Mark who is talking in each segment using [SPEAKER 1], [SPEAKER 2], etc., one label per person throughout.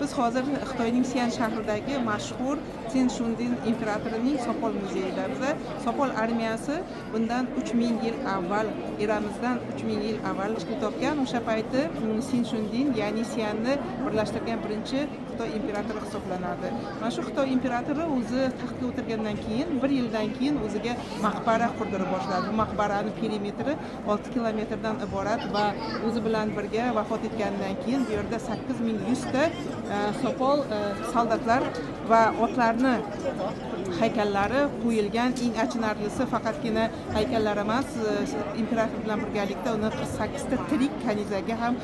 [SPEAKER 1] Biz hozir Xitoyning Sian shahridagi mashhur Sin Shundin imperatorining Sopol muzeyidamiz. Sopol armiyasi bundan 3000 yil avval, eramizdan 3000 yil avval tashkil topgan. O'sha payti Sin Shundin, ya'ni Sianni birlashtirgan birinchi Xitoy imperatori hisoblanadi. Mana shu Xitoy imperatori o'zi taxtga o'tirgandan keyin 1 yildan keyin o'ziga maqbara qurdira boshladi. Bu maqbaraning perimetri 6 kilometrdan iborat va o'zi bilan birga vafot etgandan keyin bu yerda 8100 ta sopol soldatlar va otlarni haykallari qo'yilgan. Eng achinarlisi faqatgina haykallar emas, imperator bilan birgalikda uni 48 ta tirik kanizaga ham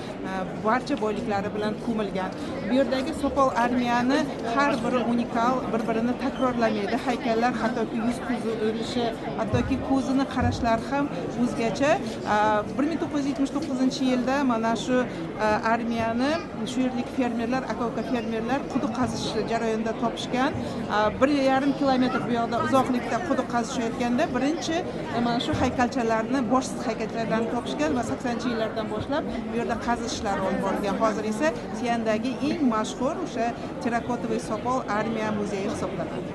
[SPEAKER 1] barcha boyliklari bilan ko'milgan. Bu yerdagi sopol armiyani har biri unikal, bir-birini takrorlamaydi. Haykallar hattoki yuz ko'zi o'lishi, hattoki ko'zini qarashlari ham o'zgacha. 1979-yilda mana shu armiyani shu yerlik fermerlar, aka-uka fermerlar quduq qazish jarayonida topishgan. 1,5 kilometr bu yoqda uzoqlikda quduq qazishayotganda birinchi mana shu haykalchalarni, bosh haykalchalarni topishgan va 80-yillardan boshlab bu yerda qazish ishlari olib borilgan. Hozir esa Siandagi eng mashhur o'sha terrakotoviy sopol armiya muzeyi hisoblanadi.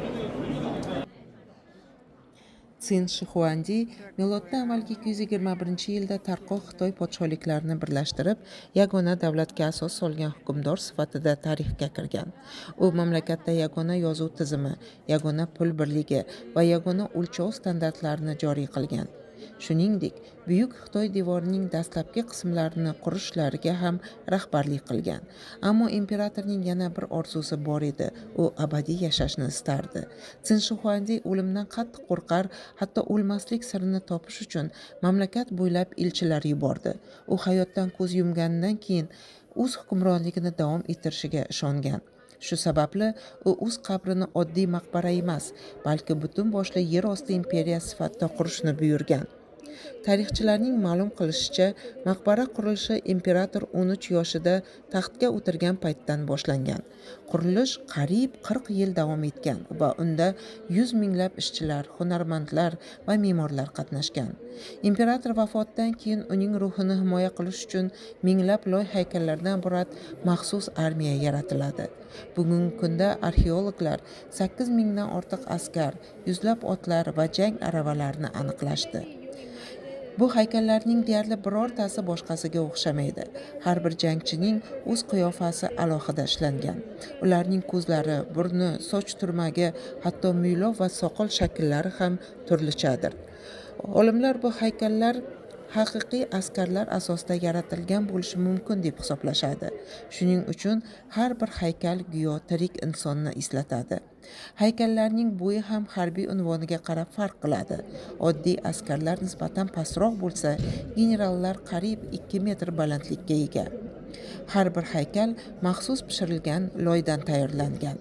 [SPEAKER 2] Sin Shixuandi miloddan avvalgi 221-yilda tarqoq Xitoy podshohliklarini birlashtirib, yagona davlatga asos solgan hukmdor sifatida tarixga kirgan. U mamlakatda yagona yozuv tizimi, yagona pul birligi va yagona o'lchov standartlarini joriy qilgan. Shuningdek, Buyuk Xitoy devorining dastlabki qismlarini qurishlariga ham rahbarlik qilgan. Ammo imperatorning yana bir orzusi bor edi. U abadiy yashashni istardi. Sin Shixuandi o'limdan qattiq qo'rqar, hatto o'lmaslik sirini topish uchun mamlakat bo'ylab elchilar yubordi. U hayotdan ko'z yumganidan keyin o'z hukmronligini davom ettirishiga ishongan. Shu sababli u o'z qabrini oddiy maqbara emas, balki butun boshli yer osti imperiyasi sifatida qurishni buyurgan. Tarixchilarning ma'lum qilishicha, maqbara qurilishi imperator 13 yoshida taxtga o'tirgan paytdan boshlangan. Qurilish qariyb 40 yil davom etgan va unda 100 minglab ishchilar, hunarmandlar va me'morlar qatnashgan. Imperator vafotidan keyin uning ruhini himoya qilish uchun minglab loy haykallardan iborat maxsus armiya yaratiladi. Bugungi kunda arxeologlar 8 mingdan ortiq askar, yuzlab otlar va jang aravalarini aniqlashdi. Bu haykallarning deyarli birortasi boshqasiga o'xshamaydi. Har bir jangchining o'z qiyofasi alohida ishlangan. Ularning ko'zlari, burni, soch turmagi, hatto mo'ylov va soqol shakllari ham turlichadir. Olimlar bu haykallar haqiqiy askarlar asosida yaratilgan bo'lishi mumkin deb hisoblashadi. Shuning uchun har bir haykal go'yo tirik insonni eslatadi. Haykallarning bo'yi ham harbiy unvoniga qarab farq qiladi. Oddiy askarlar nisbatan pastroq bo'lsa, generallar qariyb 2 metr balandlikka ega. Har bir haykal maxsus pishirilgan loydan tayyorlangan.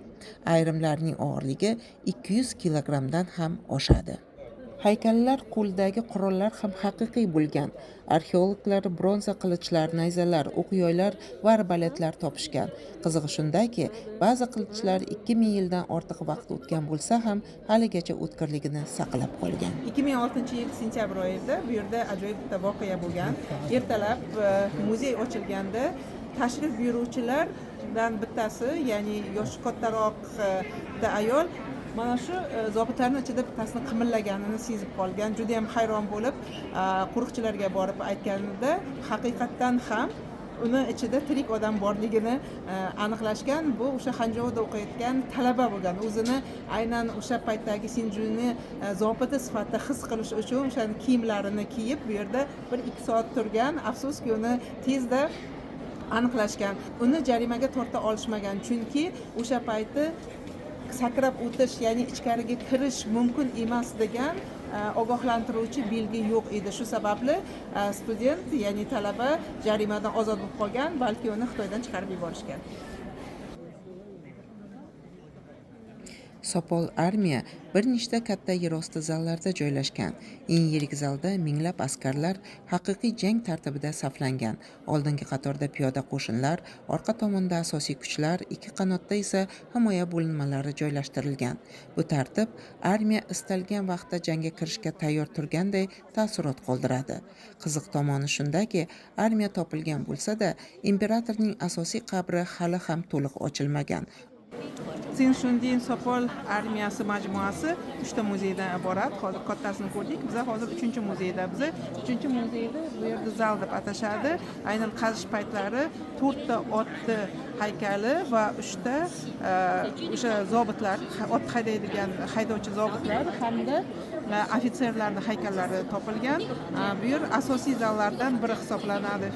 [SPEAKER 2] Ayrimlarning og'irligi 200 kilogramdan ham oshadi. Haykallar qo'lidagi qurollar ham haqiqiy bo'lgan. Arxeologlar bronza qilichlar, nayzalar, o'q-yoylar va arbaletlar topishgan. Qizig'i shundaki, ba'zi qilichlar 2000 yildan ortiq vaqt o'tgan bo'lsa ham haligacha o'tkirligini saqlab qolgan.
[SPEAKER 1] 2006-yil sentyabr oyida bu yerda ajoyib bitta voqea bo'lgan. Ertalab muzey ochilganda tashrif buyuruvchilardan bittasi, ya'ni yoshi kattaroq ayol mana shu zobitlarning ichida bittasini qimirlaganini sezib qolgan. Juda ham hayron bo'lib, qo'riqchilarga borib aytganida haqiqatdan ham uni ichida tirik odam borligini aniqlashgan. Bu o'sha Xanjouda o'qiyotgan talaba bo'lgan. O'zini aynan o'sha paytdagi Sinjuni zobiti sifatida his qilish uchun o'sha kiyimlarini kiyib bu yerda 1-2 soat turgan. Afsuski uni tezda aniqlashgan. Uni jarimaga torta olishmagan, chunki o'sha payti sakrab o'tish, ya'ni ichkariga kirish mumkin emas degan ogohlantiruvchi belgi yo'q edi. Shu sababli student, ya'ni talaba jarimadan ozod bo'lib qolgan, balki uni Xitoydan chiqarib yuborishgan.
[SPEAKER 2] Sopol armiya bir nechta katta yerosti zallarda joylashgan. Eng yirik zalda minglab askarlar haqiqiy jang tartibida saflangan. Oldingi qatorda piyoda qo'shinlar, orqa tomonda asosiy kuchlar, ikki qanotda esa himoya bo'linmalari joylashtirilgan. Bu tartib armiya istalgan vaqtda jangga kirishga tayyor turganday taassurot qoldiradi. Qiziq tomoni shundaki, armiya topilgan bo'lsa-da, imperatorning asosiy qabri hali ham to'liq ochilmagan.
[SPEAKER 1] Sin Shundin Sopol armiyasi majmuasi 3 muzeydan iborat. Hozir kattasini ko'rdik. Biz hozir 3-muzeydamiz. 3-muzeyda bu yerda zal deb atashadi. Aynan qazish paytlari 4 ta otni haykali va 3 ta o'sha zobitlar, ot haydaydigan haydovchi zobitlar hamda ofitserlarning haykallari topilgan. Bu yer asosiy zallardan biri hisoblanadi.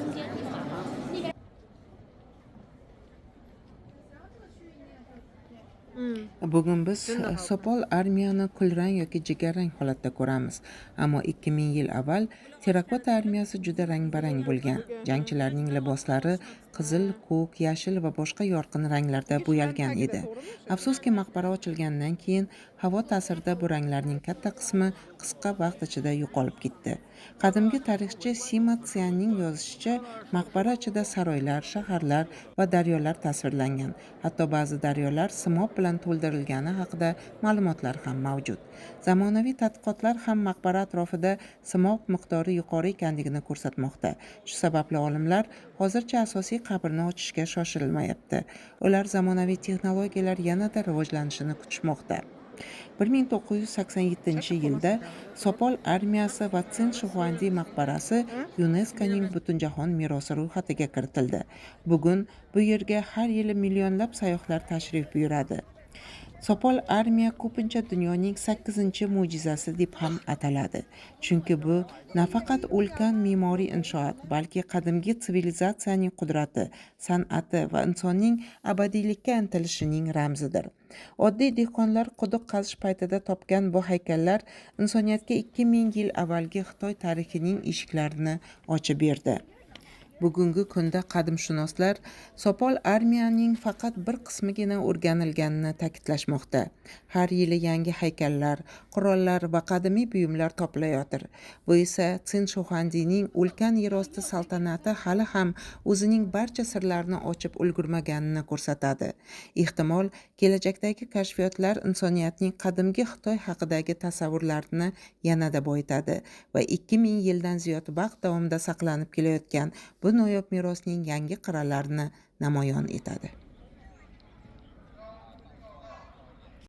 [SPEAKER 2] Bugun biz Sopol armiyani kulrang yoki jigarrang holatda ko'ramiz, ammo 2000 yil avval terrakota armiyasi juda rang-barang bo'lgan. Jangchilarning liboslari qizil, ko'k, yashil va boshqa yorqin ranglarda bo'yalgan edi. Afsuski, maqbara ochilgandan keyin havo ta'sirida bu ranglarning katta qismi qisqa vaqt ichida yo'qolib ketdi. Qadimgi tarixchi Sima Tsianning yozishicha, maqbara ichida saroylar, shaharlar va daryolar tasvirlangan. Hatto ba'zi daryolar simob bilan to'ldirilgani haqida ma'lumotlar ham mavjud. Zamonaviy tadqiqotlar ham maqbara atrofida simob miqdori yuqori ekanligini ko'rsatmoqda. Shu sababli olimlar hozircha asosiy qabrni ochishga shoshilmayapti. Ular zamonaviy texnologiyalar yanada rivojlanishini kutishmoqda. 1987-yilda Sopol armiyasi va Tsin Shuhuandi maqbarasi UNESCOning Butunjahon merosi ro'yxatiga kiritildi. Bugun bu yerga har yili millionlab sayyohlar tashrif buyuradi. Sopol armiya ko'pincha dunyoning 8-mo'jizasi deb ham ataladi. Chunki bu nafaqat ulkan me'moriy inshoot, balki qadimgi sivilizatsiyaning qudrati, san'ati va insonning abadiylikka intilishining ramzidir. Oddiy dehqonlar quduq qazish paytida topgan bu haykallar insoniyatga 2000 yil avvalgi Xitoy tarixining eshiklarini ochib berdi. Bugungi kunda qadimshunoslar Sopol armiyaning faqat bir qismigina o'rganilganini ta'kidlashmoqda. Har yili yangi haykallar, qurollar va qadimiy buyumlar topilayotir. Bu esa Tsin Shuhuandining ulkan yerosti saltanati hali ham o'zining barcha sirlarini ochib ulgurmaganini ko'rsatadi. Ehtimol kelajakdagi kashfiyotlar insoniyatning qadimgi Xitoy haqidagi tasavvurlarini yanada boyitadi va 2000 yildan ziyod vaqt davomida saqlanib kelayotgan bu noyob merosning yangi qirralarini namoyon etadi.